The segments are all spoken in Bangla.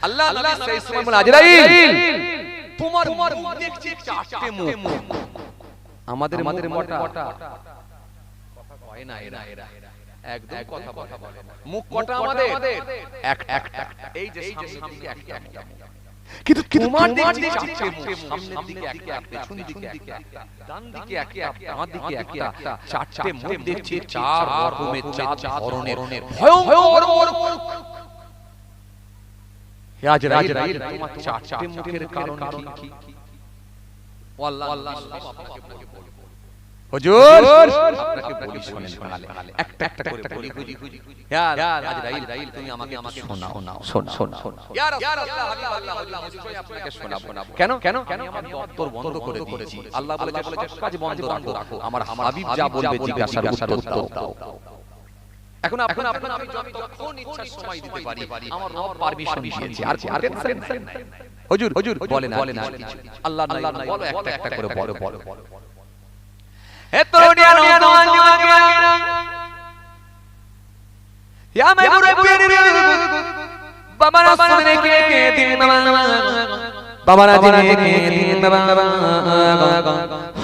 আল্লাহ নবী সেই সময় বলে আজরাইল তোমার মুখ দেখছি চারটে মুখ। আমাদের মোটা কথা কয় না এরা একদম কথা বলে মুখ কটা আমাদের এক এই যে সামনে দিকে একটা কিন্তু তোমার দেখছি চারটে মুখ, সামনের দিকে একটা পেছনের দিকে একটা ডান দিকে একটা বাম দিকে একটা চারটে মুখ দেখছি চার রকমের চার ধরনের ভয়ঙ্কর মুখ। হে আজরাইল তোমার চারটে মুখের কারণ কি? আল্লাহ আপনাকে বলবো হুজুর আপনাকে বলি শুনেন একটা করে বলি ইয়া আজরাইল তুমি আমাকে শোনাও ইয়া রাসূলুল্লাহ হাবিবাল্লাহ হুজুর আপনাকে শোনাবো কেন আমি আমার দপ্তর বন্ধ করে দিয়েছি। আল্লাহ বলেছে কাজ বন্ধ রাখো, আমার হাবিব যা বলবে জিজ্ঞাসার উত্তর দাও। এখন আমি যখন ইচ্ছা সময় দিতে পারি, আমার রব পারমিশন দিয়েছে, আর টেনশন নাই। হুজুর বলেন আর কিছু আল্লাহ নাই বলো একটা করে বলো হে তরুণিয়া নওজওয়ান যুবকেরা ইয়া মে বুড়ে বাবা রাসূলে কে দিন বাবা রাজনে কে দিন বাবা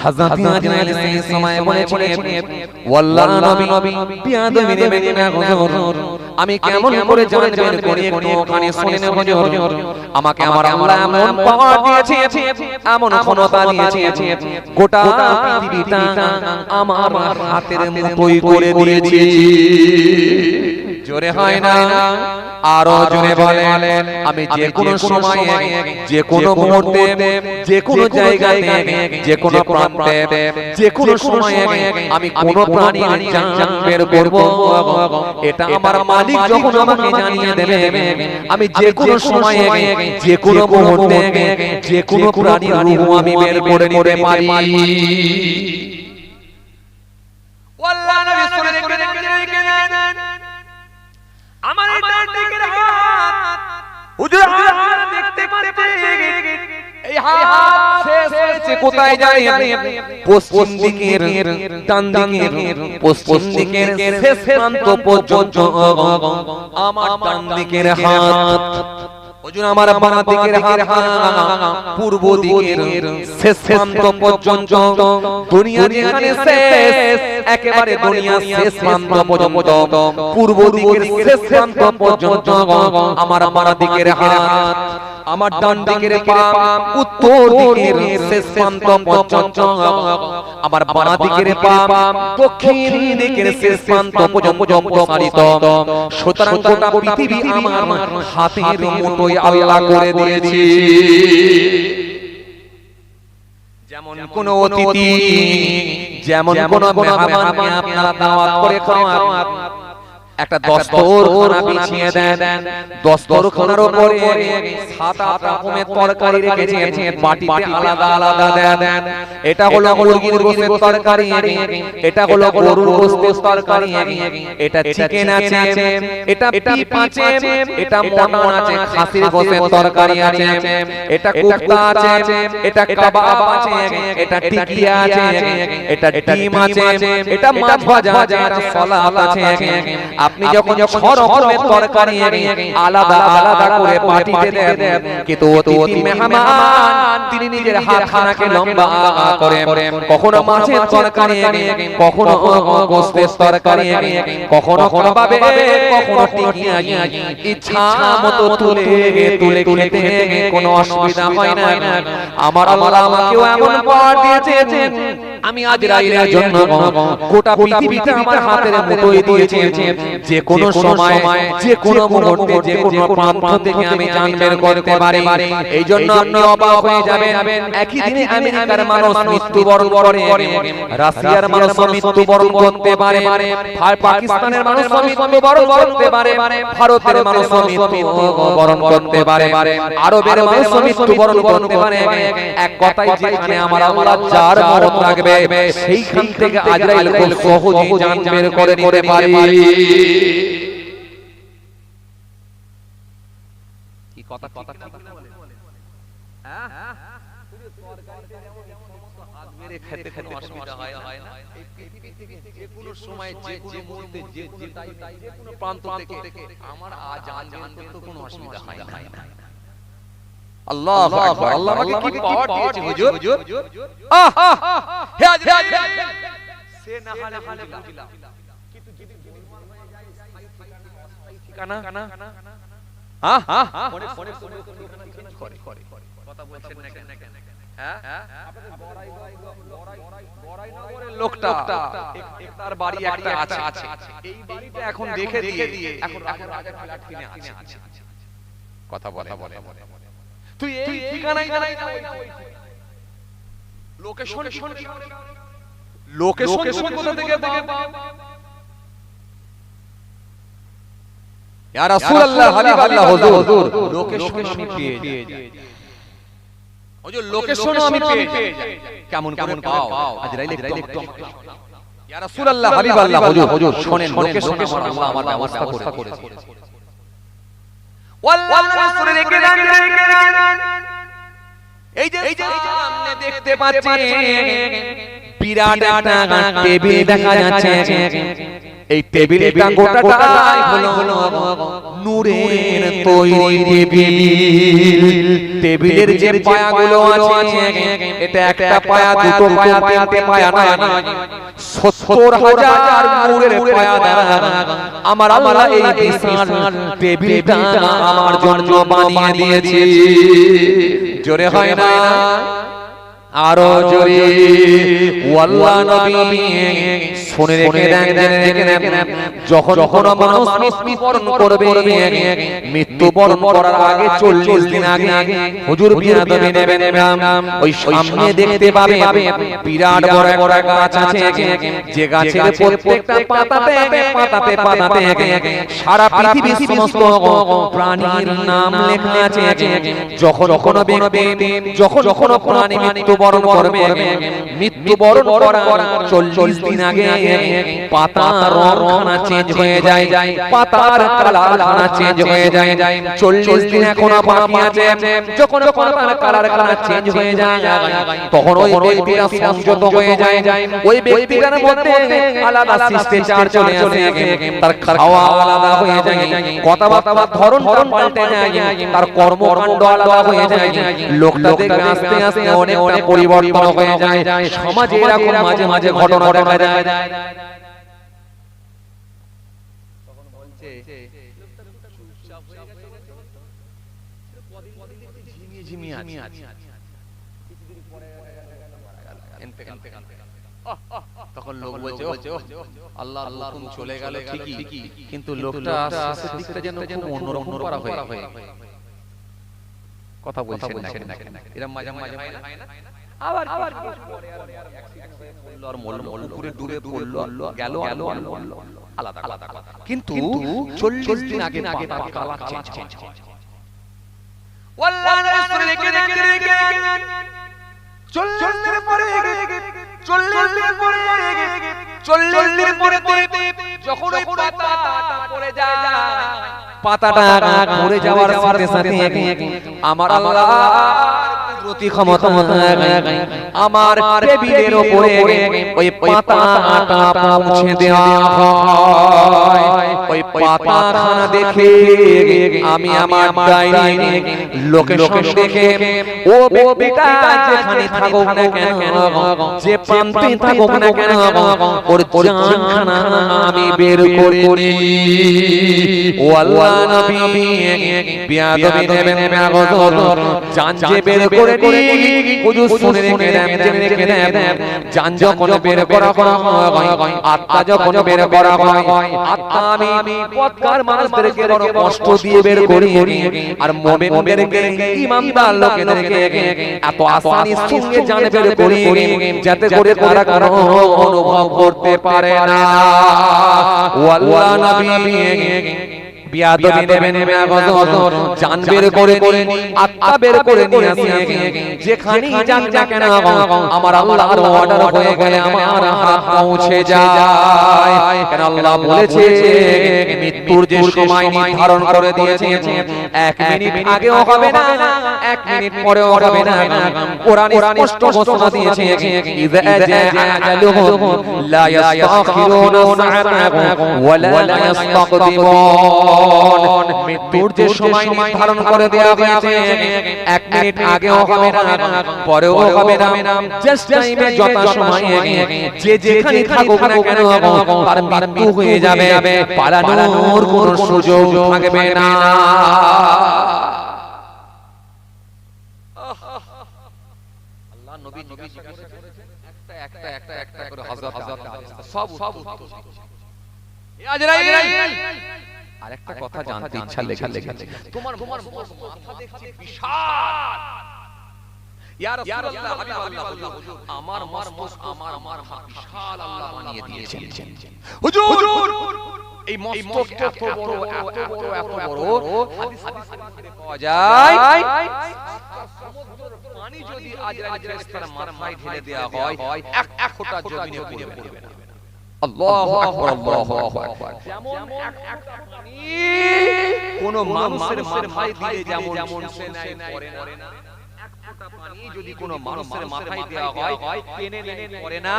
হযরত আজরাইল সেই সময় বলেছিলেন ওয়াল্লাহ নবী বিয়াদবি নেবেন না হুজুর, আমি কেমন করে জানবেন করে একটু ওখানে শুনেন হুজুর, আমাকে আমার আল্লাহ এমন পাওয়ার দিয়েছে, এমন ক্ষমতা দিয়েছে, গোটা পৃথিবীটা আমার হাতের মুঠোয় করে দিয়েছি। জোরে হয় না আরো জোরে বলেন, আমি যে কোনো সময়ে যে কোনো মুহূর্তে যে কোনো জায়গায় যে কোনো প্রান্তে যে কোনো সময়ে আমি কোন প্রাণীর জান বের করব, এটা আমার মালিক যখন আমাকে জানিয়ে দেবে, আমি যে কোনো সময়ে যে কোনো মুহূর্তে যে কোনো প্রাণীর রূহ আমি বের করে নিতে পারি। আল্লাহ নবী সাল্লাল্লাহু আলাইহি ওয়াসাল্লাম আমার ডান দিকের হাত হুজুর হাত দেখতে পাচ্ছেন, এই হাত শেষ হয়েছে কোথায় জানেন? পশ্চিম দিকের ডান দিকের পশ্চিম দিকের শেষ প্রান্ত পর্যন্ত আমার ডান দিকের হাত, হুজুর আমার বাম দিকের হাত পূর্ব দিকের শেষ প্রান্ত পর্যন্ত, দুনিয়া যেখানে শেষ একেবারে দুনিয়া শেষ প্রান্ত পর্যন্ত পূর্ব দিকের শেষ প্রান্ত পর্যন্ত আমার বাম দিকের হাত, আমার ডান দিকের পা উত্তর দিকের শেষ প্রান্ত পর্যন্ত, আমার বাম দিকের পা দক্ষিণ দিকের শেষ প্রান্ত পর্যন্ত প্রসারিত। সুতরাং গোটা পৃথিবী আমার হাতের মুঠোয় আল্লাহ করে দিয়েছি। যেমন কোন অতিথি, যেমন কোন মেহমানকে আপনারা দাওয়াত করে খাওয়ান, একটা দস্তরখানা বিছিয়ে দেন, দস্তরখানার উপরে 7-8 রকমের তরকারি রেখেছেন, বাটিতে আলাদা আলাদা দেন। এটা হলো মুরগির গোশতের তরকারি, এটা হলো গরুর গোশতের তরকারি, এটা চিকেন আছে, এটা বিফ আছে, এটা মটন আছে, খাসির গোশতের তরকারি আছে, এটা কোফতা আছে, এটা কাবাব আছে, এটা টিকিয়া আছে, এটা ডিম আছে, এটা মাছ ভাজা আছে, এটা সালাদ আছে। আপনি যখন 6 রকমের তরকারি আলাদা আলাদা করে পাটিতে দেন, কিন্তু অতিথি মেহমান তিনি নিজের হাতখানাকে লম্বা করে কখনো মাছের তরকারি, কখনো গোশতের তরকারি, কখনো কবাবে, কখনো টিকিয়া, ইচ্ছা মতো তুলে তুলে খেতে কোনো অসুবিধা হয় না। আমার আল্লাহ আমাকেও এমন পাওয়ার দিয়েছেন, আমি আজরাইলের জন্য গোটা পৃথিবীটা আমার হাতের মুঠোয় দিয়েছি, যে কোনো সময় যে কোনো মুহূর্তে যে কোনো প্রান্ত থেকে আমি জান বের করতে পারি। এই জন্য আপনি অবাক হয়ে যাবেন, একই দিনে আমেরিকার মানুষ মৃত্যুবরণ করে, রাশিয়ার মানুষ মৃত্যুবরণ করতে পারে, পাকিস্তানের মানুষ মৃত্যুবরণ করতে পারে, ভারতের মানুষ মৃত্যুবরণ করতে পারে, আরবের মানুষ মৃত্যুবরণ করতে পারে। এক কথায় যেখানে আমার আল্লাহ যার মত রাখবে সেইখান থেকে আজরাইল খুব সহজেই জান বের করে নিতে পারে। কি কথা ঠিক না বলে? হ্যাঁ শুধু তরকারিটা যেমন সমস্ত হাত মেরে খেতে কোনো অসুবিধা হয় না, এই পৃথিবী থেকে যে কোনো সময় যে কোনো মুহূর্তে যে কোনো প্রান্ত থেকে আমার জান বের করতে কোনো অসুবিধা হয় না। আল্লাহু আকবার। আল্লাহ আমাকে কি পাওয়ার দিয়েছে হুজুর। আহ হে হাজরাত সে না হলে বুঝলাম, কিন্তু যদি গোলমাল হয়ে যায় ঠিকানা মনে করে কথা বলছেন না কেন? হ্যাঁ বড়াইনগরের লোকটা তার বাড়ি একটা আছে, এই বাড়িটা এখন দেখে দিয়ে এখন রাজা ফ্ল্যাট কিনে আছে। কথা বলে তুই এই ঠিকানায় জানাই না, লোকেশন কোথা থেকে পাও? ইয়া রাসূলুল্লাহ হাবিবাল্লাহ হুজুর লোকেশন আমি পেয়ে যাই। হুজুর লোকেশন আমি পেয়ে যাই। কেমন পাও? আজরাইল একটু ইয়া রাসূলুল্লাহ হাবিবাল্লাহ হুজুর শুনেন, লোকেশন আল্লাহ আমার ব্যবস্থা করেছে। ওয়াল্লাহ রেখে দেন। এই যে সামনে দেখতে পাচ্ছেন বিরাট একটা টেবিল দেখা যাচ্ছে। এই টেবিলটা গোটাটাই হলো নূরের তৈরি টেবিল। টেবিলের যে পায়াগুলো আছে, এটা একটা পায়া, দুটো পায়া, তিনটে পায়া না, ৭০,০০০ নূরের পায়া দ্বারা আমার আল্লাহ এই বিশাল টেবিলটা আমার জন্য বানিয়ে দিয়েছে। জোরে হয় না? আরো জোরে ওয়াল্লাহ নবী শুনে রেখে দেন, যখন মানুষ মৃত্যুবরণ করবে, মৃত্যুবরণ করার আগে ৪০ দিন আগে হুজুর বিয়াদবি নেবেন। ওই সামনে দেখতে পাবে বিরাট বড় একটা গাছ আছে, যে গাছের প্রত্যেকটা পাতাতে সারা পৃথিবীর সমস্ত প্রাণীর নাম লেখা আছে। যখন কোনো ব্যক্তি যখন প্রাণী মৃত্যুবরণ করবে, মৃত্যুবরণ করার ৪০ দিন আগে পাতার রংখানা চেঞ্জ হয়ে যায়, পাতার কালারখানা চেঞ্জ হয়ে যায়। ৪০ দিন এখনো বাকি আছে। যখন পাতার কালারখানা চেঞ্জ হয়ে যায়, তখন ওই ব্যক্তিটা সংযত হয়ে যায়। ওই ব্যক্তিটার মধ্যে আলাদা শিষ্টাচার চলে আসে, তার খাওয়া আলাদা হয়ে যায়, কথাবার্তা ধরন পাল্টে যায়, তার কর্মকাণ্ড আলাদা হয়ে যায়। লোকটা দেখবে আস্তে আস্তে অনেক পরিবর্তন হয়ে যায়। সমাজে এরকম মাঝে মাঝে ঘটনা দেখা যায়। তখন বলছে ঝিমিয়ে আছে। তখন লোক বলছে আল্লাহ হুকুম চলে গেল ঠিকই, কিন্তু লোকটা শেষের দিকটা যেন খুব অন্যরকম করা হয়ে। কথা বলছেন না কেন? এরকম মাঝে মাঝে হয় না? আবার পুকুরে ডুবে পড়লো, গেল আলাদা কথা। কিন্তু ৪০ দিন আগে পাতার কালার চেঞ্জ হয়। ওয়াল্লাহ রাসূল রেখে ৪০ দিন পরে যখন ওই পাতাটা পড়ে যায়, পাতাটা পড়ে যাওয়ার সাথে সাথে আমার আল্লাহ কুদরতি ক্ষমতা আমার টেবিলের উপরে ওই পাতাটা পৌঁছে দেওয়া হয়। ওই পাতাখানা দেখে আমি আমার ডাইনি লোকেশন দেখে ও ব্যক্তিটা যেখানে থাকুক না কেন, যে প্রান্তে থাকুক না কেন, ওর জানখানা আমি বের করে নিই। ও আল্লাহ নবী বিয়াদবি নেবেন না গজর, জান যে বের করে নিই। হুজুর শুনে রেখে দেন, জান যখন বের করা হয়, আত্মা যখন বের করা হয়, আত্মা আমি পথকার মানুষদেরকে বড় কষ্ট দিয়ে বের করি, আর মুমিনদেরকে ঈমানদার লোকেদেরকে এত আসানির সঙ্গে জান বের করি যাতে করে তারা কোনো অনুভব করতে পারে না। ওয়াল্লাহ নবী বিয়াদবি নেবেন না গজর, জান বের করে আত্মা বের করে নিয়ে আসে। যেখানেই যান না কেন আমার আল্লাহর অর্ডার হয়ে গেলে আমার হাত পৌঁছে যায়। কারণ আল্লাহ বলেছে মৃত্যুর যে সময় নির্ধারণ করে দিয়েছে, ১ মিনিট আগেও হবে না, ১ মিনিট পরেও হবে না। কোরআনে স্পষ্ট ঘোষণা দিয়েছে ইযা জাআ আজালুহুম লা ইস্তাখিরুনা সাআতান ওয়া লা ইস্তাকদিমুন। মৃত্যুর যে সময় নির্ধারণ করে দেওয়া হয়েছে 1 মিনিট আগেও হবে না পরেও হবে না জাস্ট টাইমে যথা সময়ে যে যেখানে থাকুক না কেন তার মৃত্যু হয়ে যাবে পালানোর কোনো সুযোগ থাকবে না আল্লাহ নবী জিজ্ঞাসা করেছেন একটা করে হযরত সব উত্তর এ আজরাইল আরেকটা কথা জানতে ইচ্ছা লেগে তোমার মাথা দেখছি বিশাল ইয়া রাসূলুল্লাহ হাবিবাল্লাহ হুজুর আমার মস্তক আমার মাথা বিশাল আল্লাহ বানিয়ে দিয়েছেন হুজুর এই মস্তক এত বড় হাদিস পাওয়া যায় সমুদ্রের পানি যদি আজরাইল ফেরেশতার মাথায় ঢেলে দেয়া হয় এক ফোঁটা জমিনে পড়বে না আল্লাহু আকবার আল্লাহু আকবার যেমন একটা পানি কোন মানুষের মাথায় দিলে যেমন সে নাই করে না এক ফোঁটা পানি যদি কোন মানুষের মাথায় দেওয়া হয় টেনে করে না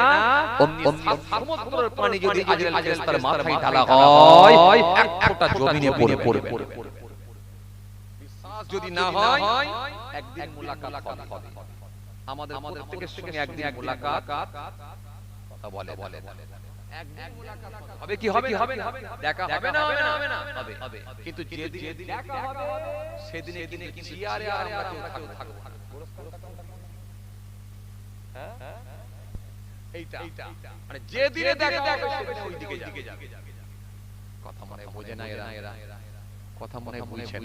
অমনি সমুদ্রের পানি যদি আজরাইল ফেরেশতার মাথায় ঢালা হয় এক ফোঁটা জমিনে পড়বে বিশ্বাস যদি না হয় একদিন মুলাকাত হবে আমাদের প্রত্যেকের সঙ্গে একদিন মুলাকাত কথা বলে হবে কি হবে দেখা হবে না হবে কিন্তু যেদিন দেখা হবে সেদিনে কি চেয়ারে আর আমরা কেউ থাকবো হ্যাঁ এইটা মানে যেদিনে দেখা হবে সেদিনে ওই দিকে যাবে কথা মনে বোঝে না এরা কথা মনে বুঝছেন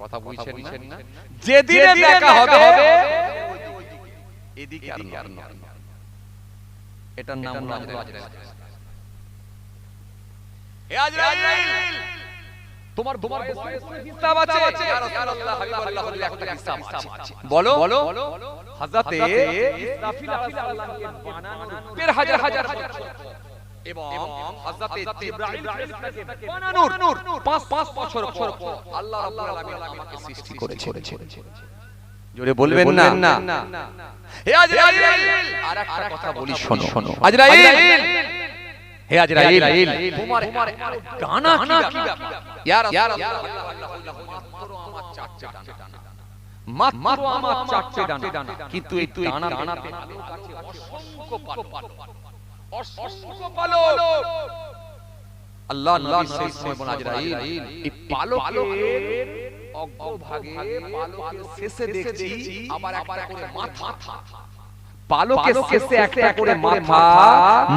কথা বুঝছেন না যেদিনে দেখা হবে এদিকে আর না এটার নাম হলো আজরাইল হে আজরাইল তোমার বয়সের হিসাব আছে ইয়া রাসূলুল্লাহ হাবিবাল্লাহ একটা হিসাব আছে বলো হযরতে ইসরাফিল আলাইহিস সালামকে বানানোর 1,000 বছর এবং হযরতে জিবরাইল ফেরেশতাকে বানানোর 5 বছর পর আল্লাহ রাব্বুল আলামিন আমাকে সৃষ্টি করেছে জোরে বলবেন না হে আজরাইল আরেকটা কথা বলি শোনো আজরাইল হে আজরাইল তোমার ডানা কি ব্যাপার ইয়া রাসূলুল্লাহ মাত্র আমার চারটে ডানা কিন্তু এই ডানাতে অসংখ্য পালক আল্লাহ নবী সেই সময় বলেন আজরাইল এই পালকের অগ্রভাগে পালকের শেষে দেখছি আবার একটা করে মাথা পালকের শেষে একটা করে মাথা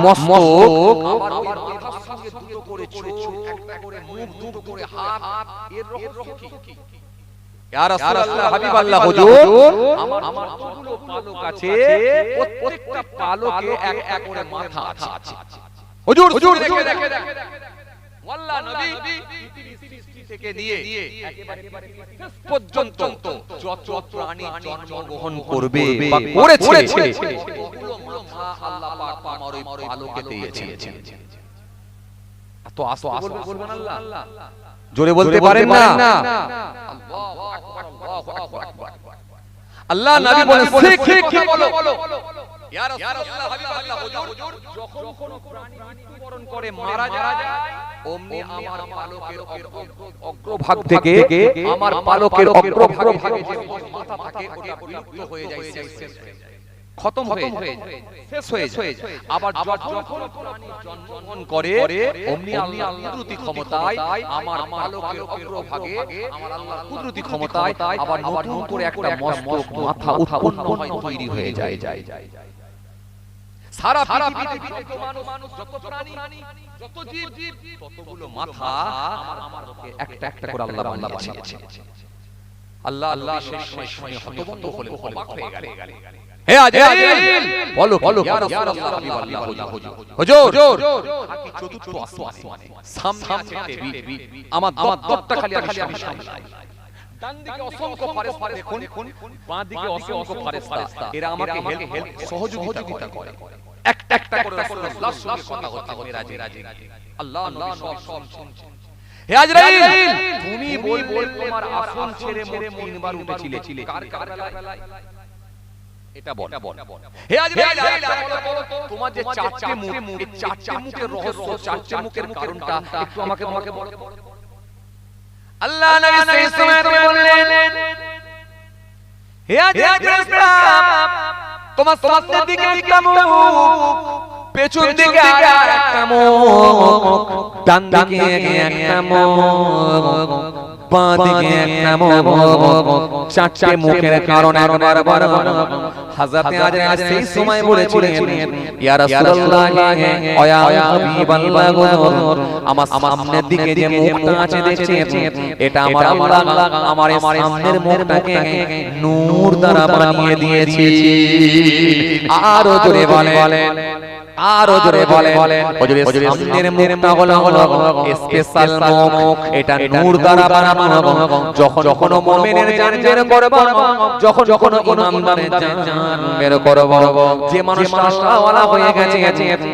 মস্তক আবার মাথার সঙ্গে দুটো করে চোখ একটা করে মুখ দুটো করে হাত এর রহস্য কি ইয়া রাসূলুল্লাহ হাবিবাল্লাহ হুজুর আমার যতগুলো পালক আছে প্রত্যেকটা পালকে একটা করে মাথা আছে হুজুর দেখে ওয়াল্লাহ নবী পৃথিবী থেকে নিয়ে একেবারে শেষ পর্যন্ত যত প্রাণী জন্মগ্রহণ করবে বা করেছে ওগুলো মাথা আল্লাহ পাক আমার ওই পালকে দিয়েছেন এত আস্তে বলবেন আল্লাহ জোরে বলতে পারেন না আল্লাহু আকবার আল্লাহু আকবার আল্লাহ নবী বলেন শিখে বলো ইয়া রাসূলুল্লাহ হাবিবাল্লাহ হুজুর যখন কোন প্রাণী মৃত্যুবরণ করে মারা যায় অমনি আমার পালকের অগ্রভাগ থেকে আমার পালকের অগ্রভাগে যে মাথা থাকে ওটা বিলুপ্ত হয়ে যায় শেষ হয়ে যায় খতম হয়ে যায় শেষ হয়ে যায় আবার যখন প্রাণী জন্মগ্রহণ করে অমনি আল্লাহর কুদরতি ক্ষমতায় আমার পালকের অগ্রভাগে আমার আল্লাহর কুদরতি ক্ষমতায় আবার নতুন করে একটা মস্তক মাথা উৎপন্ন হয় তৈরি হয়ে যায় সারা পৃথিবীতে যত মানুষ যত প্রাণী যত জীব ততগুলো মাথা আমার একটা করে আল্লাহ বানিয়েছেন আল্লাহ সেই সময় শুনে হতভম্ব হলেন অবাক হয়ে গেলেন হে আজরাইল বলো ইয়া রাসূলুল্লাহ হাবিবাল্লাহ হুজুর থাকি চতুর্থ আসমানে সামনে আছে টেবিল আমার দরটা খালি আমি সামলাই ডান দিকে অসংখ্য ফেরেশতা দেখুন বাঁ দিকে অসংখ্য ফেরেশতা এরা আমাকে হেল্প সহযোগিতা করে একটা করে রাসূলুল্লাহর সঙ্গে কথা হচ্ছে মেরাজে আল্লাহ নবী সব শুনছেন হে আজরাইল তুমি বলবে তোমার আসন ছেড়ে মোরে তিনবার উঠেছিলে কার বেলায় এটা বল হে আজরাইল বলো তোমার যে চারটি মুখ এই চারটি মুখের রহস্য চারটি মুখের কারণটা একটু আমাকে বলো আল্লাহ নবী সেই সময় বললেন, হে আজরাইল, তোমার সামনের দিকে একটা মুখ, পেছন দিকে আরেকটা মুখ, ডান দিকে একটা মুখ, বাঁ দিকে একটা মুখ, চারটে মুখের কারণে একবার হযরত আজরাইল সেই সময় বলেছিলেন, ইয়া রাসূলুল্লাহ ওয়া ইয়া হাবিবাল্লাহ, আমার সামনের দিকে যে মুখটা আছে দেখছেন, এটা আমার আল্লাহ আমার সামনের মুখটাকে নূর দ্বারা বানিয়ে দিয়েছে। আরো জোরে বলেন, আরো জোরে বলেন, সামনের মুখটা হলো স্পেশাল মুখ, এটা নূর দ্বারা বানানো। যখন যখন মুমিনের জান বের করব, যখন যখন ইমানদারের জান বের করব, যে মানুষটা আল্লাহওয়ালা হয়ে গেছে,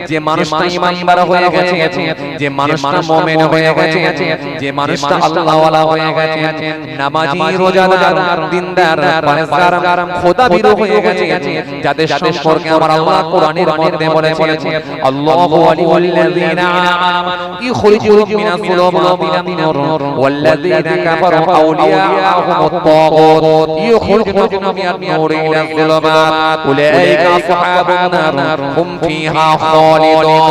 যে মানুষটা ইমানদার হয়ে গেছে, যে মানুষটা মুমিন হয়ে গেছে, যে মানুষটা আল্লাহওয়ালা হয়ে গেছে, নামাজি, রোজাদার, দিনদার, পরহেজগার, খোদাভীরু হয়ে গেছে, যাদের সম্পর্কে আমার আল্লাহ কোরআনের মধ্যে বলেছেন, আল্লাহু ওয়ালিউল্লাযীনা আমানু ইখরিজুহুম মিনাজ যুলুমাতি ইলান নূর ওয়াল্লাযীনা কাফারু আউলিয়াহুমুত তাগুত ইখরিজুহুম মিনান নূরি ইলাজ যুলুমাত উলাইকা আসহাবুন নার হুম ফিহা খালিদুন।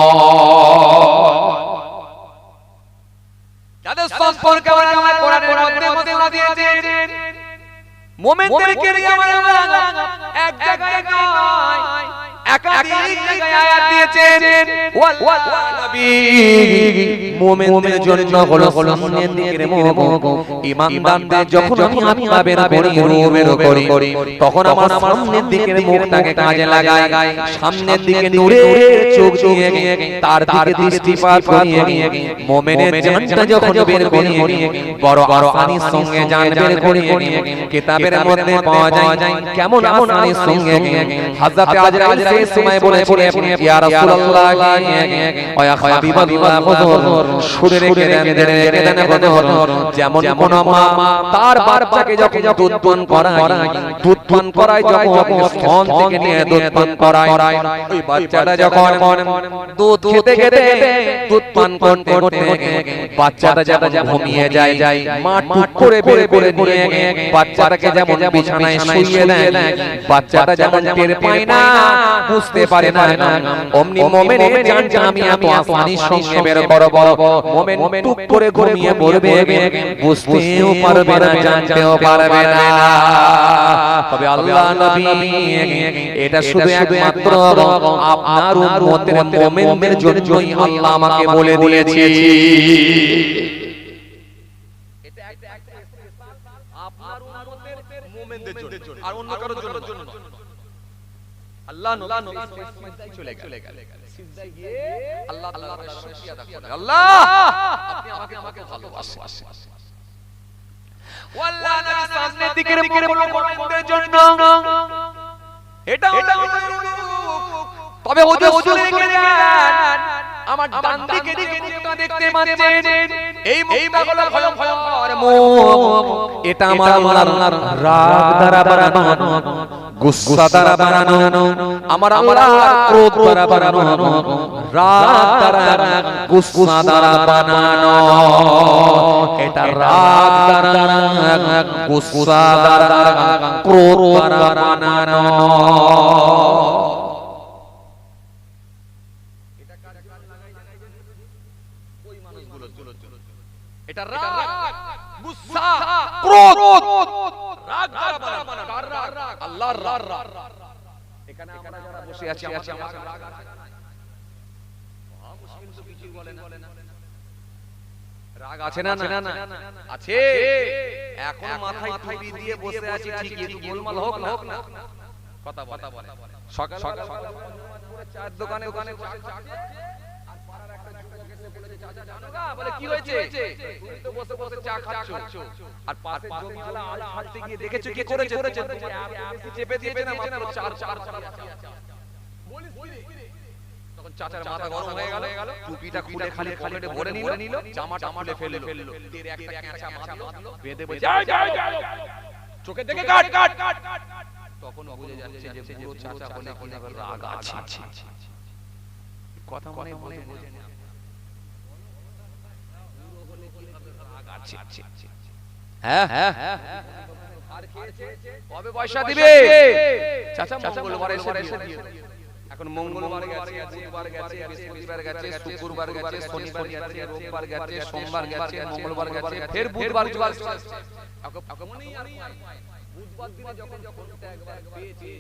যাদের সম্পর্কে আমার কোরআনের মধ্যে ঘোষণা দিয়েছেন, মুমিনদেরকে নিয়ে আমার আল্লাহ এক জায়গায় নয়, একাধিক জায়গায় আয়াত দিয়েছেন। ওয়াল্লাহ নবী মুমিনদের জন্য হলো সামনের দিকের মুখ। ঈমানদারদের যখন আমি আত্মা বের করি, তখন আমার সামনের দিকের মুখটাকে কাজে লাগাই, সামনের দিকে নূরের চোখ দিয়ে তার দিকে দৃষ্টিপাত করিয়ে মুমিনের জানটা যখন বের করি, বড় আসানির সঙ্গে জান বের করিয়ে কিতাবের মধ্যে পাওয়া যায় কেমন আসানির সঙ্গে। হযরত আজরাইল সেই সময় বলেছিলেন, ইয়া রাসূলুল্লাহ ওয়া ইয়া হাবিবাল্লাহ, হুজুর শুনে রেখে দেন হুজুর, যেমন কোন মা তার বাচ্চাকে যখন দুধ পান করায় যখন স্তন থেকে নিয়ে দুধ পান করায়, ওই বাচ্চাটা যখন দুধ খেতে দুধ পান করতে বাচ্চাটা যখন ঘুমিয়ে যায়, মা টুক করে বের করে নিয়ে বাচ্চাটাকে যেমন বিছানায় শুইয়ে দেন, বাচ্চাটা যেমন টের পায় না, বুঝতে পারে না, অমনি মুমিনের জানটা আমি এত আসানির সঙ্গে বের করব, মুমিন টুক করে ঘুমিয়ে পড়বে, বুঝতেও পারবে না, জানতেও পারবে না। তবে আল্লাহ নবী এটা শুধু একমাত্র আপনার উম্মতের মুমিনদের জন্যই আল্লাহ আমাকে বলে দিয়েছে। এটা একটা আপনার উম্মতের মুমিনদের জন্য, আর অন্য কারোর জন্য না। আল্লাহ নবী সিজদায় চলে গেল, সিজদায় গিয়ে আল্লাহ তাআলার শুকরিয়া আদা করলেন, আল্লাহ আপনি আমাকে ভালোবাসেন। ওয়াল্লাহ নবী সামনের দিকের মুমিনদের জন্য এটা হলো, তবে হুজুর গেলেন আমার ডান দিকে মুখটা দেখতে পাচ্ছেন, এই মুখটা হলো ভয়ঙ্কর মুখ, এটা আমার আল্লাহর রাগ দ্বারা বানানো, গুসা দ্বারা বানানো, আমার আল্লাহর ক্রোধ দ্বারা বানানো, রাগ দ্বারা গুসা দ্বারা বানানো, এটা রাগ দ্বারা গুসা দ্বারা ক্রোধ দ্বারা বানানো। এটা কার লাগাই জানেন? ওই মানুষগুলো, এটা রাগ, গুসা, ক্রোধ, রাগ দ্বারা বানানো, কার রাগ? আল্লাহর রাগ। এখানে আমরা যারা বসে আছি, আমাদের রাগ আছে না? মুশকিল তো কিছু বলে না, রাগ আছে না? আছে। এখন মাথায় টুপি দিয়ে বসে আছি ঠিকই, একটু গোলমাল হোক না, কথা বলে। সকাল চায়ের দোকানে বসে চা খাচ্ছে, আর পাড়ার একটা যুবক এসে বলেছে, চাচা জানো না, বলে কি হয়েছে, তুমি তো বসে বসে চা খাচ্ছো, আর পাশে জমিওয়ালা আল ছাড়তে গিয়ে দেখেছো কি করেছে, চেপে দিয়েছে না মাত্র চার বলিস তখন চাচার মাথা গরম হয়ে গেল, টুপিটা খুলে খালি পকেটে ভরে নিল, জামাটা খুলে ফেললো, তেরে একটা ক্যাঁচা বাঁধলো, বেঁধে বলছে চোখে দেখে কাট। তখন বুঝে যাচ্ছে যে পুরো চাচা বলে কিনা রাগ আছে, কথা মনে বোঝে না, পুরো হলে কিভাবে রাগ আছে। হ্যাঁ কবে পয়সা দিবে? চাচা মঙ্গলবারে এসে দিয়ে। এখন মঙ্গলবার গেছে, বুধবার গেছে, বৃহস্পতিবার গেছে, শুক্রবার গেছে, শনিবার গেছে, রোববার গেছে, সোমবার গেছে, মঙ্গলবার গেছে, ফের বুধবার চলে আসছে। বুধবার দিনে যখন ফোনটা একবার পেয়েছে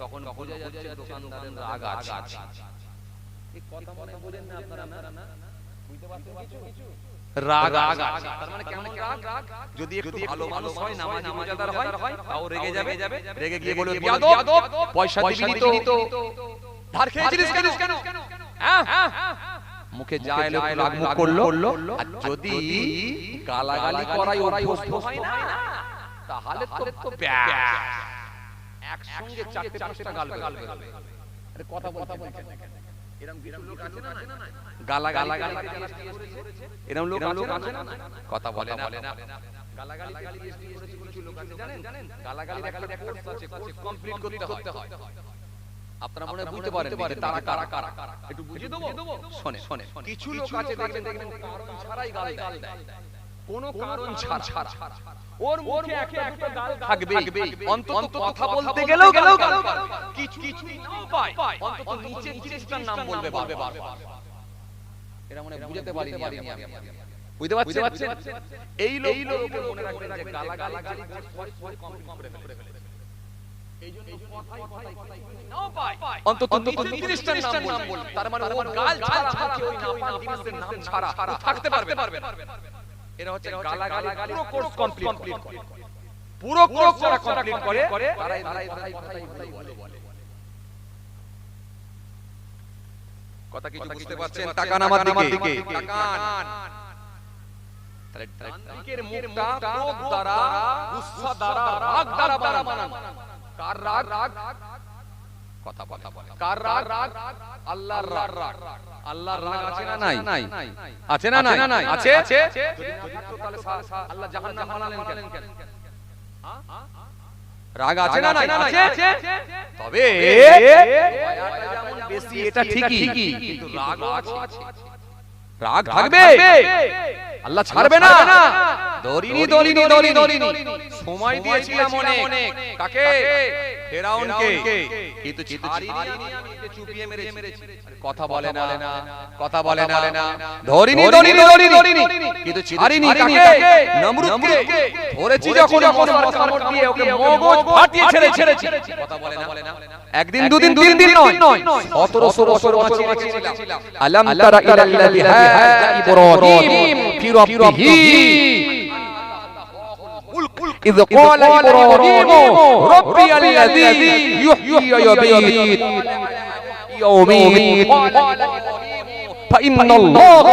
তখন বোঝা যাচ্ছে দোকানদারের রাগ আছে। এই কথা মনে বোঝেন না আপনারা? না বুঝতে পারছেন কিছু? রাগ আছে। তার মানে কেমন রাগ? যদি একটু ভালো মানুষ হয়, নামাজাদার হয়, তাও রেগে যাবে। রেগে গিয়ে বলবে বিয়াদব, পয়সা দিবি তো ধার খেয়েছিস কেন? মুখে যা এলো রাগ মুখ করলো। আর যদি গালাগালি করাই অভ্যস্ত হয় না, তাহলে তো ব্যাস একসঙ্গে চারটে পাঁচটা গাল বেরোবে। আরে কথা বলতে এরকম লোক আছে না? গালাগালি এরকম লোক আছে না? কথা বলে না। গালাগালি কিছু লোক আছে জানেন? গালাগালির একটা কোর্স আছে, কোর্স কমপ্লিট করতে হয়। আপনারা মনে বুঝতে পারেন তারা কারা একটু বুঝিয়ে দেবো। শোনে কিছু লোক আছে দেখবেন কারণ ছাড়াই গাল দেয়, কোনো কারণ ছাড়া। ওর মুখে একটা দুটো গাল থাকবে, অন্তত কথা বলতে গেলেও গাল পায়। কিছু নাও পায়, অন্তত নিচে জিনিসটার নাম বলবে বারবার। এরা মনে বুঝতে পারিনি আমি। বুঝতে পারছেন? এই লোকের মনে রাখবেন যে গালাগালি কমপ্লিট করে ফেলে। এইজন্য কথাই নাও পায়, অন্তত নিচে জিনিসটার নাম বলবে। তার মানে ওর গাল ছাড়া ওই নাপাক জিনিসের নাম ছাড়া থাকতে পারবে না। এরা হচ্ছে গালাগালি পুরো কোর্স কমপ্লিট করে। পুরো কোর্স যারা কমপ্লিট করে তারাই কথাই বলে। কথা কিছু বুঝতে পারছেন? তাকান আমার দিকে, তাকান। তাহলে ডানদিকের মুখটা ক্রোধ দ্বারা, গুসা দ্বারা, রাগ দ্বারা বানান। কার রাগ? কথা বলে। কার রাগ? আল্লাহর রাগ। আল্লাহর রাগ আছে না নাই? আছে না নাই? আছে। তাহলে আল্লাহ জাহান্নাম বানালেন কেন? রাগ আছে না নাই? আছে। তবে দয়াটা যেমন বেশি এটা ঠিকই, কিন্তু রাগও আছে। রাগ থাকবে, আল্লাহ ছাড়বে না। দরিনি সময় দিয়েছিলাম অনেক। কাকে? ফেরাউনকে, কিন্তু ছাড়িনি আমি, চুপিয়ে মেরেছি। কথা বলে না। ধরিনি কিন্তু ছাড়িনি কাকে? নমরুদকে। ধরেছি যখন কামড় দিয়ে ওকে মগজ ফাটিয়ে ছেড়েছি। কথা বলে না। একদিন দুদিন তিন দিন নয়, 1700 বছর বাঁচিয়েছিলাম। আলাম তারা ইলাল্লাযী হাজা ইব্রাহিম ফি রাব্বিহি إذ قال إبراهيم ربي الذي يحيي ويميت يومين فإن الله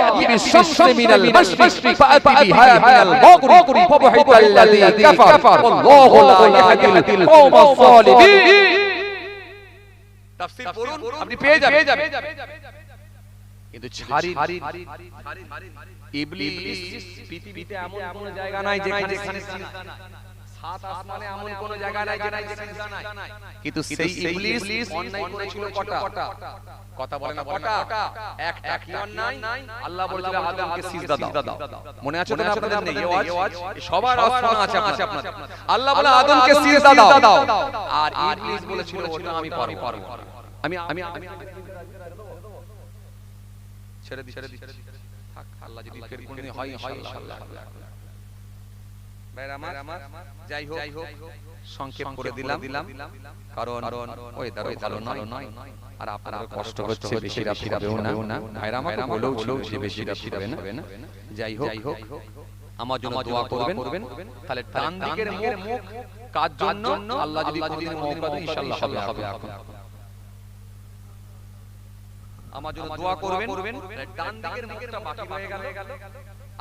يأتي بالشمس من المشرق فأت بها من المغرب فبهت الذي كفر والله لا يهدي القوم الظالمين তাফসীর পড়ুন, আপনি পেয়ে যাবেন। কিন্তু ছাড়ি ইবলিস পৃথিবীতে এমন কোন জায়গা নাই যেখানে সিজদা নাই, সাত আসমানে এমন কোন জায়গা নাই যেখানে সিজদা নাই। কিন্তু সেই ইবলিস অন্যায় করেছিল কটা? কথা বলে না কটা? একটা কি অন্যায়? আল্লাহ বলেছিল আদমকে সিজদা দাও। মনে আছে তো আপনাদের? নেই এই ওয়াজ সবার শোনা আছে আপনাদের। আল্লাহ বলে আদমকে সিজদা দাও, আর ইবলিস বলেছিল ওটা আমি পারবো। আমি ছেড়ে দি। থাক, আল্লাহ যদি ফের কোনদিন হয় ইনশাআল্লাহ। ভাইরা আমার, যাই হোক সংক্ষেপ করে দিলাম, কারণ ওয়েদার ভালো নয় আর আপনারা কষ্ট হচ্ছে, বেশি রাত হবেও না। ভাইরা আমাকে বলেও ছিল যে বেশি রাত হবে না। যাই হোক আমার জন্য দোয়া করবেন। তাহলে ডান দিকের মুখ কার জন্য? আল্লাহ যদি কোনদিন মওকা দেয় ইনশাআল্লাহ হবে। আমার জন্য দোয়া করবেন। ডান দিকের মুখটা বাকি হয়ে গেল,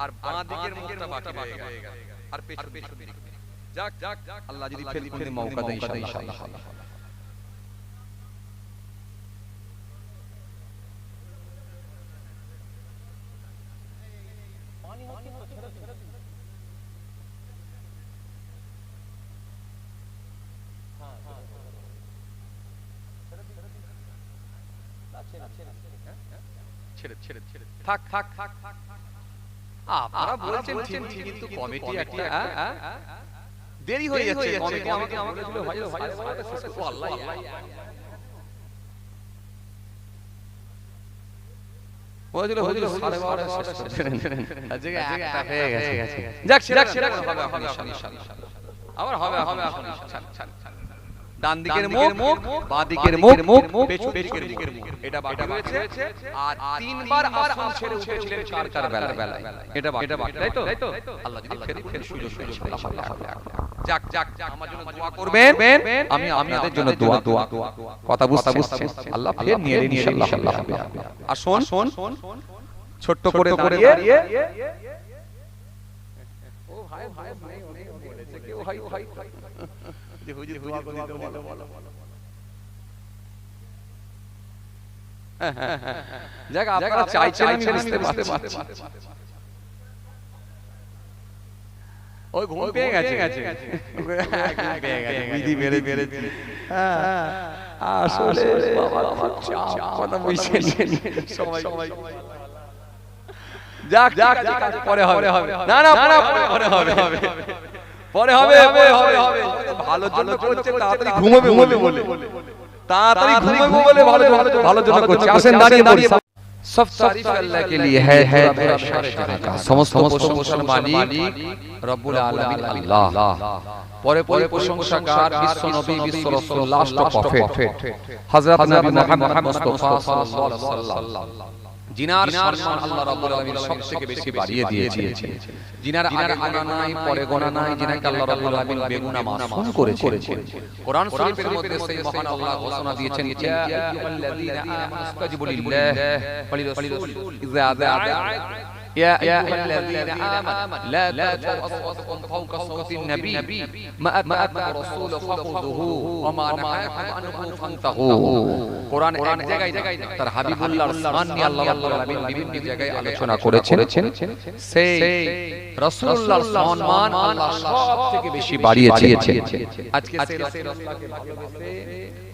আর বাঁ দিকের মুখটা বাকি হয়ে গেল, আর পেছন দিক। যাক আল্লাহ যদি ফের কোনদিন মওকা দেয় ইনশাআল্লাহ। ছেড়ে থাক। আপনারা বলছেন ঠিক, কিন্তু কমিটি একটা দেরি হয়ে যাচ্ছে। কমিটি আমাকে বলেছিল ভাই ও আল্লাহ বলেছিল হুজুর 12:30 শেষ করেন, আজকে একটা হয়ে গেছে। যাক সেটা হবে এখন ইনশাআল্লাহ, আবার হবে এখন ইনশাআল্লাহ। ডান দিকের মুখ, বাঁ দিকের মুখ, পেছন দিকের মুখ, এটা বাকি রয়েছে। আর তিনবার আসন ছেড়ে উঠেছিলেন কার বেলায়, এটা বাকি, তাই তো? আল্লাহ যদি ফের সুযোগ দেয় ইনশাআল্লাহ হবে। যাক আমার জন্য দোয়া করবেন, আমি আপনাদের জন্য দোয়া। কথা বুঝছেন? আল্লাহ ফের নিয়ে ইনশাআল্লাহ হবে। আর শোন ছোট্ট করে দাঁড়িয়ে ও ভাই বলেছে কেউ ভাই যে হুজুর দোয়া করে দিতে বলো। যাক আপনারা চাইছেন আমি বুঝতে পারছি। ওই ঘুম পেয়ে গেছে বিধি মেরে আসলে বাবা খুব চাপ, কথা বুঝছেন সবাই। যাক পরে হবে, না পরে হবে, ভালোর জন্য করছে, তাড়াতাড়ি ঘুমাবে বলে, তাড়াতাড়ি ঘুমাবে বলে ভালোর জন্য করছে। আসেন দাঁড়িয়ে সব তারিফ আল্লাহ के लिए है সমস্ত প্রশংসার মালিক রব্বুল আলামিন আল্লাহ। পরে প্রশংসাকার বিশ্ব নবী, বিশ্ব রাসূল, লাস্ট প্রফেট হযরত নবী মুহাম্মদ মুস্তাফা সাল্লাল্লাহু আলাইহি ওয়াসাল্লাম, জিনার সম্মান আল্লাহ রাব্বুল আলামিন সবথেকে বেশি বাড়িয়ে দিয়েছে। জিনার আগে গোনা নাই, পরে গোনা নাই, জিনাকে আল্লাহ রাব্বুল আলামিন বেগুনা মাসুম করেছেন। কোরআন শরীফের মধ্যে সেই মহান আল্লাহ ঘোষণা দিয়েছেন, ইয়া আইয়ুহাল্লাযীনা আমানু ইসতাজিবু লিল্লাহি ওয়া লিরাসূল ইযা দাআআকুম يا أيها الذين آمنوا لا ترفعوا أصواتكم فوق صوت النبي ما أتاكم الرسول فخذوه وما نهاكم عنه فانتهوا। কোরআন এক জায়গায় তার হাবিবুল্লাহর শান নিয়ে আল্লাহ রাব্বুল আলামিন বিভিন্ন জায়গায় আলোচনা করেছেন। সেই রাসূলুল্লাহর সম্মান আল্লাহ সবথেকে বেশি বাড়িয়েছেন। আজকে সেই রাসূলকে ভালোবেসে,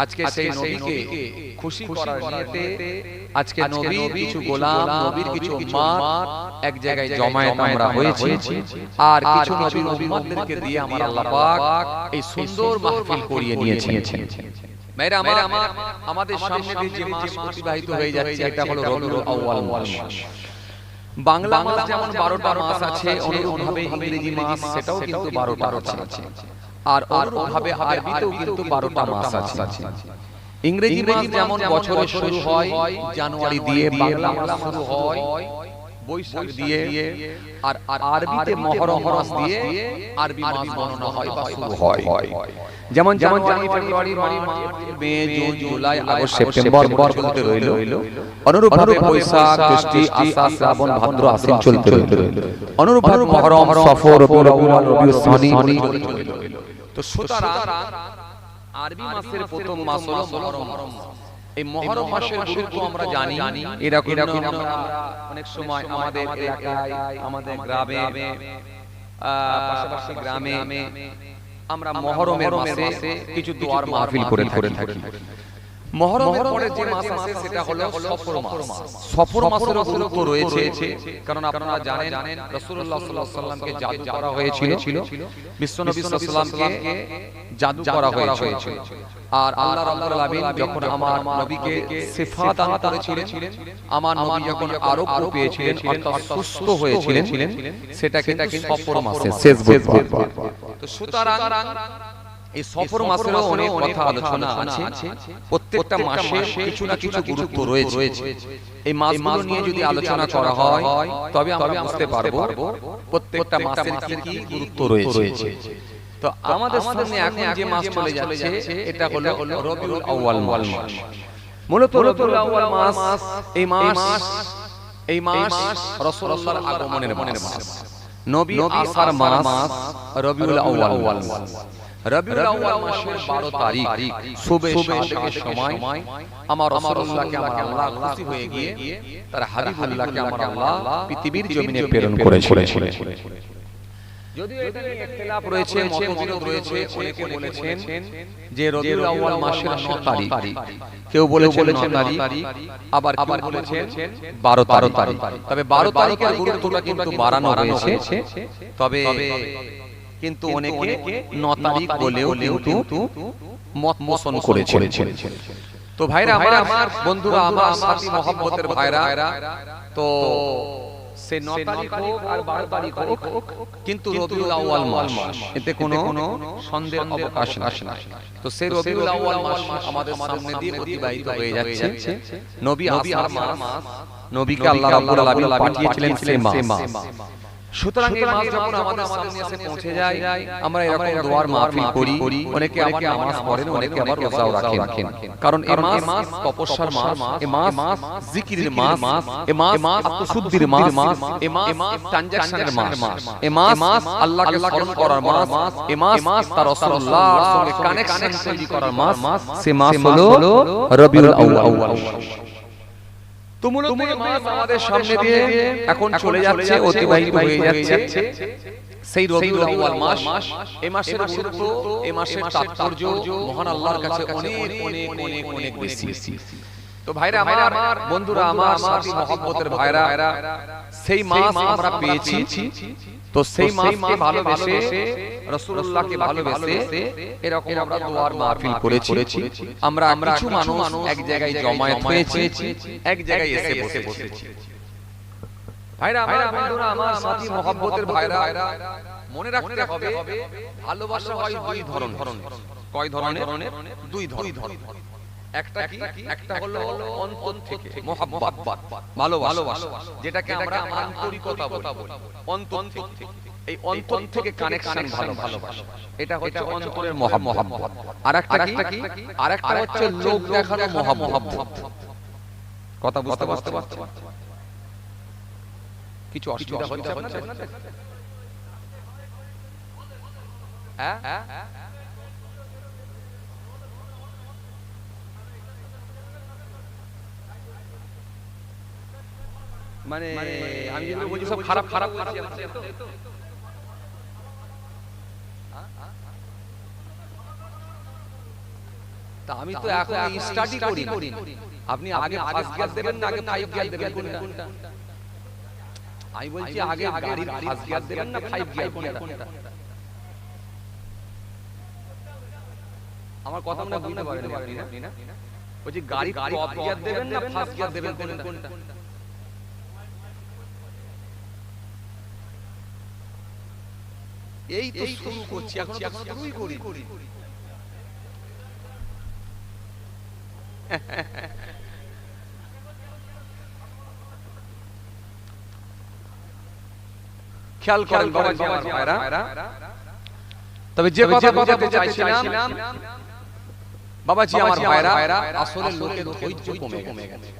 আজকে সেই নবীকে খুশি করার নিয়তে আজকে নবীর কিছু গোলাম, নবীর কিছু উম্মত এক জায়গায় জমায়েত আমরা হয়েছি। আর কিছু নবীর উম্মতদেরকে দিয়ে আমার আল্লাহ পাক এই সুন্দর মাহফিল করিয়ে নিয়েছেন। মেয়েরা আমার আমাদের সামনে যে মাস অতিবাহিত হয়ে যাচ্ছে, এটা হলো রবিউল আউয়াল মাস। বাংলা মাস যেমন 12টা মাস আছে, অনুরূপভাবে ইংরেজি মাস সেটাও কিন্তু 12টা আছে। আর অনুরূপভাবে আরবিতেও কিন্তু 12টা মাস আছে। ইংরেজি মাস যেমন বছরের শুরু হয় জানুয়ারি দিয়ে, বাংলা মাস শুরু হয় বৈশাখ দিয়ে, আর আরবিতে মুহররম মাস দিয়ে আরবি মাস গণনা হয় বা শুরু হয়। যেমন জানুয়ারি, ফেব্রুয়ারি, মার্চ, মে, জুন, জুলাই, আগস্ট, সেপ্টেম্বর চলতে রইল। অনুরূপভাবে বৈশাখ, জ্যৈষ্ঠ, আষাঢ়, শ্রাবণ, ভাদ্র, আশ্বিন চলতে রইল। অনুরূপভাবে মুহররম, সফর, রবিউল আউয়াল, রবিউল সানি চলতে রইল। তো সুতরাং আরবি মাসের প্রথম মাস হলো মুহররম। এই মুহররম মাসের গুরুত্ব আমরা জানি। এরকম আমরা অনেক সময় আমাদের এলাকায়, আমাদের গ্রামে, পাশাপাশি গ্রামে আমরা মুহররমের মাসে কিছু দোয়ার মাহফিল করে থাকি। মুহররমের পরে যে মাস আছে সেটা হলো সফর মাস। সফর মাসের গুরুত্ব রয়েছে, কারণ আপনারা জানেন রাসূলুল্লাহ সাল্লাল্লাহু আলাইহি ওয়াসাল্লামকে জাদু করা হয়েছিল, বিশ্বনবী সাল্লাল্লাহু আলাইহি ওয়াসাল্লামকে জাদু করা হয়েছিল। আর আল্লাহ রাব্বুল আলামিন যখন আমার নবীকে সিফাত দান করেছিলেন, আমার নবী যখন আরোগ্য পেয়েছিলেন, অর্থাৎ সুস্থ হয়েছিলেন, সেটা কিন্তু সফর মাসে শেষ বুধবার। তো সুতরাং এই সফর মাসেরও অনেক কথা আলোচনা আছে। প্রত্যেকটা মাসে কিছু না কিছু গুরুত্ব রয়েছে। এই মাসগুলো নিয়ে যদি আলোচনা করা হয় তবে আমরা বুঝতে পারবো প্রত্যেকটা মাসের কি গুরুত্ব রয়েছে। তো আমাদের সামনে এখন যে মাস চলে যাচ্ছে এটা হলো রবিউল আউয়াল মাস। মূলত রবিউল আউয়াল মাস, এই মাস রাসূলুল্লাহর আগমনের মাস, নবী আসার মাস রবিউল আউয়াল মাস। রবিউল আউয়াল মাসের 12 তারিখ সুবহ সাদেকের সময় আমার রাসূলুল্লাহকে আমার আল্লাহ খুশি হয়ে গিয়ে তার হাবিবুল্লাহকে আমার আল্লাহ পৃথিবীর জমিনে প্রেরণ করেছিলেন। যদিও এটা নিয়ে ইখতিলাফ রয়েছে, মতবিরোধ রয়েছে। অনেকে বলেছেন যে রবিউল আউয়াল মাসের 9 তারিখ, কেউ বলেছেন 9 তারিখ, আবার কেউ বলেছেন 12 তারিখ। তবে 12 তারিখের গুরুত্বটা কিন্তু বাড়ানো হয়েছে। তবে কিন্তু অনেকে 9 তারিখ বলেও কিন্তু মত পোষণ করেছেন। তো ভাইরা আমার, বন্ধুরা আমার, সাথী মহব্বতের ভাইরা, তো সে 9 তারিখ হোক আর 12 তারিখ হোক, কিন্তু রবিউল আউয়াল মাস, এতে কোনো সন্দেহের অবকাশ নাই। তো সেই রবিউল আউয়াল মাস আমাদের সামনে দিয়ে অতিবাহিত হয়ে যাচ্ছে। নবী আসার মাস, নবীকে আল্লাহ রাব্বুল আলামিন পাঠিয়েছিলেন সেই মাস। সুতরাং এই মাস যখন আমাদের সামনে এসে পৌঁছে যায়, আমরা এরকম দোয়ার মাহফিল করি। অনেকে আবার নামাজ পড়েন, অনেকে আবার রোজাও রাখেন। কারণ এই মাস তপস্যার মাস, এই মাস জিকিরের মাস, এই মাস আত্মশুদ্ধির মাস, এই মাস ট্রানজাকশনের মাস, এই মাস আল্লাহকে স্মরণ করার মাস, এই মাস তার রাসূলুল্লাহর সঙ্গে কানেকশন তৈরি করার মাস। সে মাস হলো রবিউল আউয়াল। তো মূলত মাস আমাদের সামনে দিয়ে এখন চলে যাচ্ছে, অতিবাহিত হয়ে যাচ্ছে। সেই রবিউল আউয়াল মাস, এই মাসের গুরুত্ব, এই মাসের তাৎপর্য মহান আল্লাহর কাছে অনেক অনেক অনেক অনেক বেশি। তো ভাইরা আমার, বন্ধুরা আমার, সাথী মহব্বতের ভাইরা, সেই মাস আমরা পেয়েছি। তো সেই মাসকে ভালোবেসে, রাসূলুল্লাহকে ভালোবেসে এরকম আমরা দোয়ার মাহফিল করেছি। আমরা কিছু মানুষ এক জায়গায় জমায়েত হয়েছি, এক জায়গায় এসে বসেছি। ভাইরা আমার, বন্ধুরা আমার, সাথী মহব্বতের ভাইরা, মনে রাখতে হবে ভালোবাসা হয় দুই ধরনের। কয় ধরনের? দুই ধরনের। একটা কি? একটা হলো অন্তর থেকে মহব্বত, ভালোবাসা, যেটাকে আমরা আন্তরিকতা বলি। অন্তর থেকে, এই অন্তর থেকে কানেকশন, ভালোবাসা, এটা হচ্ছে অন্তরের মহব্বত। আরেকটা কি? আরেকটা হচ্ছে লোক দেখানো মহব্বত। কথা বুঝতে পারছেন? কিছু অসুবিধা হচ্ছে আপনাদের? হ্যাঁ, মানে আমি যেগুলো বলছি সব খারাপ বলছি। তা আমি তো এখন স্টাডি করি। আপনি আগে ফার্স্ট গিয়ার দেবেন না আগে 5 গিয়ার দেবেন কোনটা? আমি বলছি আগে গাড়ির ফার্স্ট গিয়ার দেবেন না 5 গিয়ার কোনটা? আমার কথা মনে বুঝতে পারেন আপনি না? বলছি গাড়ির টপ গিয়ার দেবেন না ফার্স্ট গিয়ার দেবেন কোনটা? এই তো শুরু করছি, এখন শুরুই করি। খেয়াল করেন বাবাজি আমার ভাইরা, তবে যে কথা বোঝাতে চাইছিলাম বাবাজি আমার ভাইরা, আসলে লোকের ধৈর্য কমে গেছে।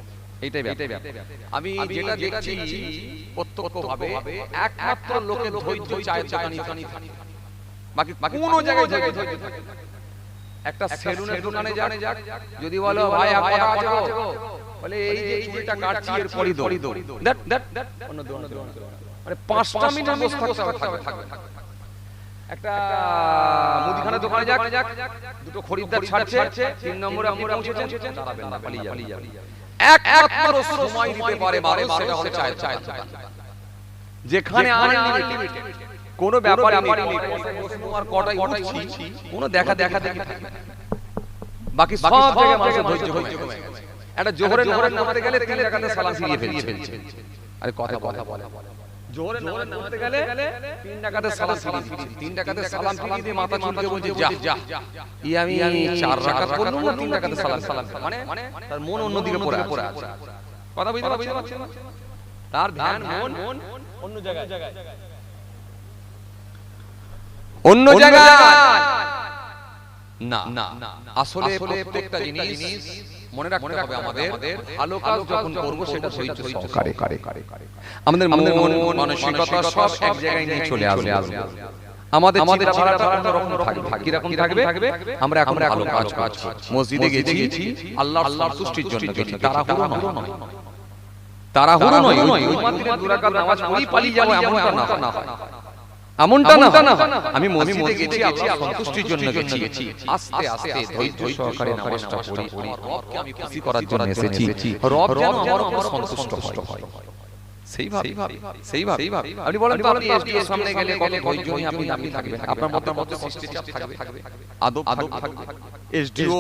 এইটাই ব্যাপার। আমি যেটা দেখছি প্রত্যক্ষভাবে একমাত্র লোকের ধৈর্য চায় দোকানি, বাকি কোনো জায়গায় ধৈর্য থাকে। একটা সেলুনের দোকানে যাক, যদি বলো ভাই আপনারা আছে গো, বলে এই যে চুলটা কাটছি এর পরই দৌড়, অন্য দৌড়, মানে 5টা মিনিট বসে থাকবে। একটা মুদিখানা দোকানে যাক, দুটো খরিদ্দার ছাড়ছে, 3 নম্বরে আপনি পৌঁছেছেন, দাঁড়াবেন না, পালিয়ে যাবেন। একমাত্র সময় দিতে পারে মানুষ, সেটা হচ্ছে চায়। যেখানে আনলিমিটেড, কোনো ব্যাপারই নেই, তোমার কটাই উঠছি, কোনো দেখা দেখি বাকি সব জায়গায় মানুষের ধৈর্য কমে গেছে। একটা জোহরের নামাতে গেলে 3 রাকাতে সালাম ফিরিয়ে ফেলছে। আরে কথা বলে জোহরের নামাতে গেলে 3 রাকাতে সালাম ফিরিয়ে 3 রাকাতে সালাম ফিরিয়ে দিয়ে মাথা চুলকে বলছে যা আমি 4 রাকাত পড়লাম না 3 রাকাতে সালাম, মানে তার মন অন্যদিকে পড়ে আছে। কথা বুঝতে পারছেন? তার ধ্যান মন অন্য জায়গায়, না। আসলে প্রত্যেকটা জিনিস মনে রাখতে হবে আমাদের, ভালো কাজ যখন করব সেটা ধৈর্য সহকারে, আমাদের মন মানসিকতা সব এক জায়গায় নিয়ে চলে আসবে। আমাদের চিন্তাধারাটা অন্যরকম থাকবে। কিরকম থাকবে? আমরা এখন ভালো কাজ করছি, মসজিদে গেছি, আল্লাহর সন্তুষ্টির জন্য গেছি, তাড়াহুড়ো নয়। ওই মাত্র 2 রাকাত নামাজ পড়ি পালিয়ে যাবো এমনটা না হয়। এমনটা না, আমি মসজিদে গেছি আল্লাহ সন্তুষ্টির জন্য গেছি, আস্তে আস্তে ধৈর্য সহকারে নামাজটা পড়ি, আমার রবকে আমি খুশি করার জন্য এসেছি, রব যেন আমার উপর সন্তুষ্ট হয়। সেইভাবে আপনি বলেন তো, আপনি এসডিও সামনে গেলে কত ধৈর্য নিয়ে আপনি থাকবেন, আপনার মধ্যে শিষ্টাচার থাকবে, আদব থাকবে। এসডিও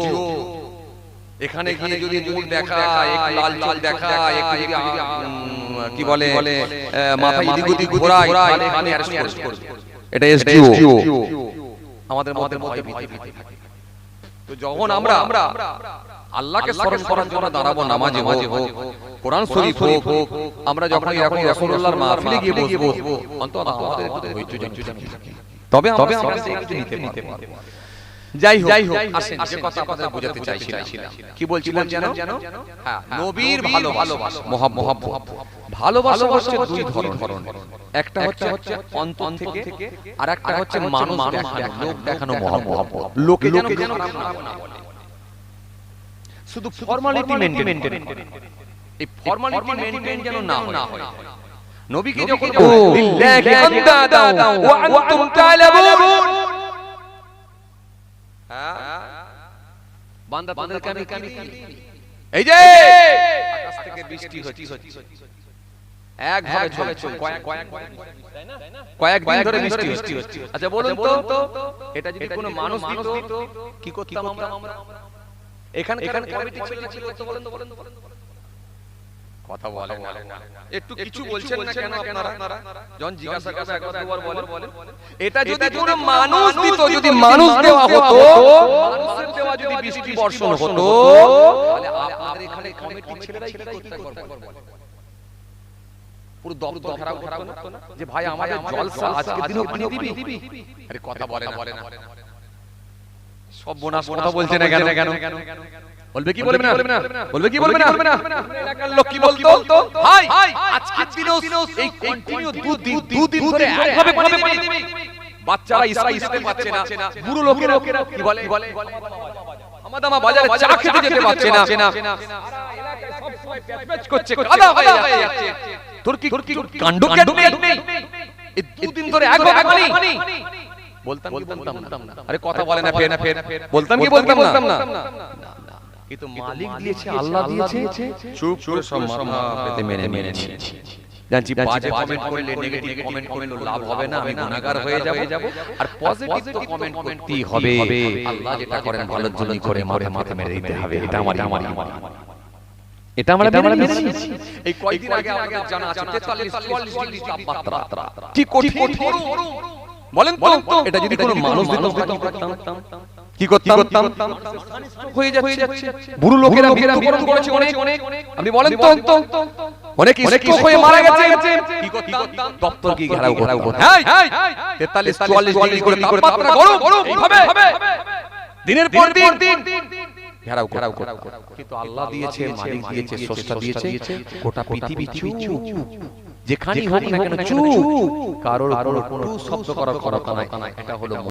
এখানে গিয়ে যদি মুখ দেখায়, একটু লাল চুল দেখায়, একটু কি বলে মাথা এদিক ওদিক ঘোরায়, তাহলে এখানে অ্যারেস্ট করবে। এটা এসডিও। আমাদের মধ্যে ভয় ভীতি থাকে। তো যখন আমরা আল্লাহকে স্মরণ করার জন্য দাঁড়াবো, নামাজে হোক, কোরআন শরীফ হোক, আমরা যখন এরকম রাসূলুল্লাহর মাহফিলে গিয়ে বসবো, অন্তত আমাদের একটু ধৈর্য থাকে, তবে আমরা সেই কিছু নিতে পারবো। যাই হোক, আসেন যে কথা আপনাদের বোঝাতে চাইছিলাম, কি বলছিলাম যেন? হ্যাঁ, নবীর ভালোবাসা, মহব্বত। ভালোবাসা হচ্ছে দুই ধরনের, একটা হচ্ছে অন্তর থেকে, আর একটা হচ্ছে মানুষ লোক দেখানো মহব্বত। লোকে যেন খারাপ না বলে, শুধু ফর্মালিটি মেইনটেইন করে, এই ফর্মালিটি মেইনটেইন যেন না হয়। নবীকে যখন লিল্লাহি আনদাদা ওয়া আনতুম তা'লামুন, বান্দা তাদেরকে আমি এই যে আকাশ থেকে বৃষ্টি হচ্ছে, একভাবে চলে কয়েকদিন ধরে বৃষ্টি হচ্ছে। আচ্ছা বলুন তো, এটা যদি কোনো মানুষ দিত, কি করতাম আমরা? এখানে কমিটি ছিল তো, বলেন কথা বলেন না, একটু কিছু বলছেন না কেন আপনারা? যখন জিজ্ঞাসা করবে একবার দুবার বলেন। এটা যদি কোনো মানুষ দিত, যদি মানুষ দেওয়া হতো, মানুষের দেওয়া যদি বৃষ্টি বর্ষণ হতো, তাহলে আপনাদের এখানে কমিটি ছেলেরাই কি করতে পারবে? পুরো দপ্তর ঘেরাও করতো না যে ভাই আমাদের জলসা আজকে দিনও পানি দিবি? আরে কথা বলে না, সব বোনাস কথা বলছে না কেন? বলবে কি বলবে না? এলাকার লোক কি বলতো? ভাই আজকের দিনেও এই কন্টিনিউ দুদিন ধরে একভাবে পানি দিবি। বাচ্চারা স্কুলে পাচ্ছে না, বুড়ো লোকেরা কি বলে আমাদামা বাজারে চা খেতে যেতে পারছে না, এলাকায় সব সময় প্যাচ করছে, কাদা হয়ে যাচ্ছে। তোর কি কাণ্ড নেই? এই দুদিন ধরে একভাবে পানি বলতাম না? আরে কথা বলে না, ফের বলতাম না? কিন্তু মালিক দিয়েছে, আল্লাহ দিয়েছে, চুপ করে সব মাথা পেতে মেনেছি। জানছি বাজে কমেন্ট করলে, নেগেটিভ কমেন্ট করলে লাভ হবে না, আমি গুনাহগার হয়ে যাব। আর পজিটিভ তো কমেন্ট করতেই হবে। আল্লাহ যেটা করেন ভালোর জন্যই করে, মাথা মেরে দিতে হবে। এটা আমরা মেনে নিয়েছি। এই কয়েকদিন আগে আমাদের জানা আছে 43-44 ডিগ্রি তাপমাত্রা, কি কঠিন। বলেন তো, এটা যদি কোনো মানুষ দিত, কি করতাম? হয়ে যাচ্ছে। বুড়ো লোকেরা মৃত্যুবরণ করেছে অনেক। আপনি বলেন তো, অনেক স্ট্রোক হয়ে মারা গেছে, কি করতাম? দপ্তর কি ঘেরাও করতাম। 43-44 ডিগ্রি করে তাপমাত্রা, গরম এইভাবে দিনের পর দিন ঘেরাও করতাম। কিন্তু আল্লাহ দিয়েছে, মালিক দিয়েছে, স্রষ্টা দিয়েছে, গোটা পৃথিবী চুপ, যেখানেই হোক না কেন চুপ, কারোর কোনো শব্দ করার ক্ষমতা নাই। এটা হলো